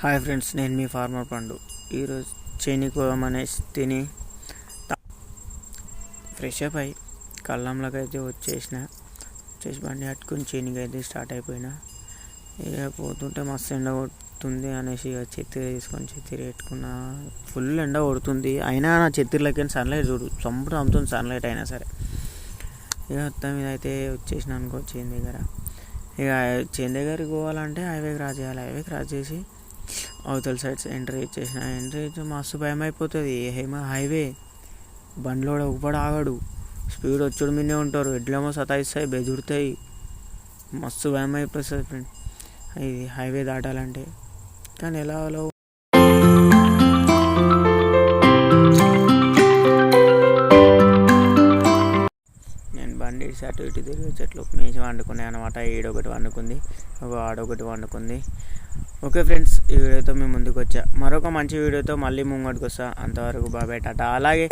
Hi friends, నేను మీ farmer పండు. ఈరోజు చేనికి పోదామనేసి తిని ఫ్రెష్ అప్ అయ్యి కళ్ళంలోకి అయితే వచ్చేసి బండి కట్టుకుని చేనికి అయితే స్టార్ట్ అయిపోయినా. ఇక పోతుంటే మస్తు ఎండ కొడుతుంది అనేసి ఇక చెత్తిర తీసుకొని చెత్తిర పెట్టుకున్న. ఫుల్ ఎండ కొడుతుంది, అయినా నా చెత్తిరలకి సన్లైట్ చూడు చంపుడు అమ్ముతుంది సన్లైట్ అయినా సరే. ఇక మొత్తం మీద అయితే వచ్చేసిన అనుకో చేను దగ్గర. ఇక చేను దగ్గరికి పోవాలంటే హైవే క్రాస్ చేయాలి. హైవే క్రాస్ చేసి అవతల సైడ్స్ ఎంట్రీ ఇచ్చేసిన. ఎంట్రీ ఇచ్చి మస్తు భయం అయిపోతుంది. హైవే బండ్లో ఒకపడి ఆగడు, స్పీడ్ వచ్చుడు మీదే ఉంటారు, ఎడ్లేమో సతాయిస్తాయి, బెదురుతాయి, మస్తు భయం అయిపోతుంది ఫ్రెండ్ ఇది హైవే దాటాలంటే. కానీ ఎలా నేను బండి అటు ఇటు తిరిగి చెట్లు మేసి వండుకున్నాయి అనమాట. ఈడొకటి వండుకుంది, ఆడొకటి వండుకుంది. ఓకే ఫ్రెండ్స్, ఈ వీడియోతో మేము ముందుకు వచ్చా. మరొక మంచి వీడియోతో మళ్ళీ ముంగడికి వస్తా. అంతవరకు బాబాయ్ టాటా. అలాగే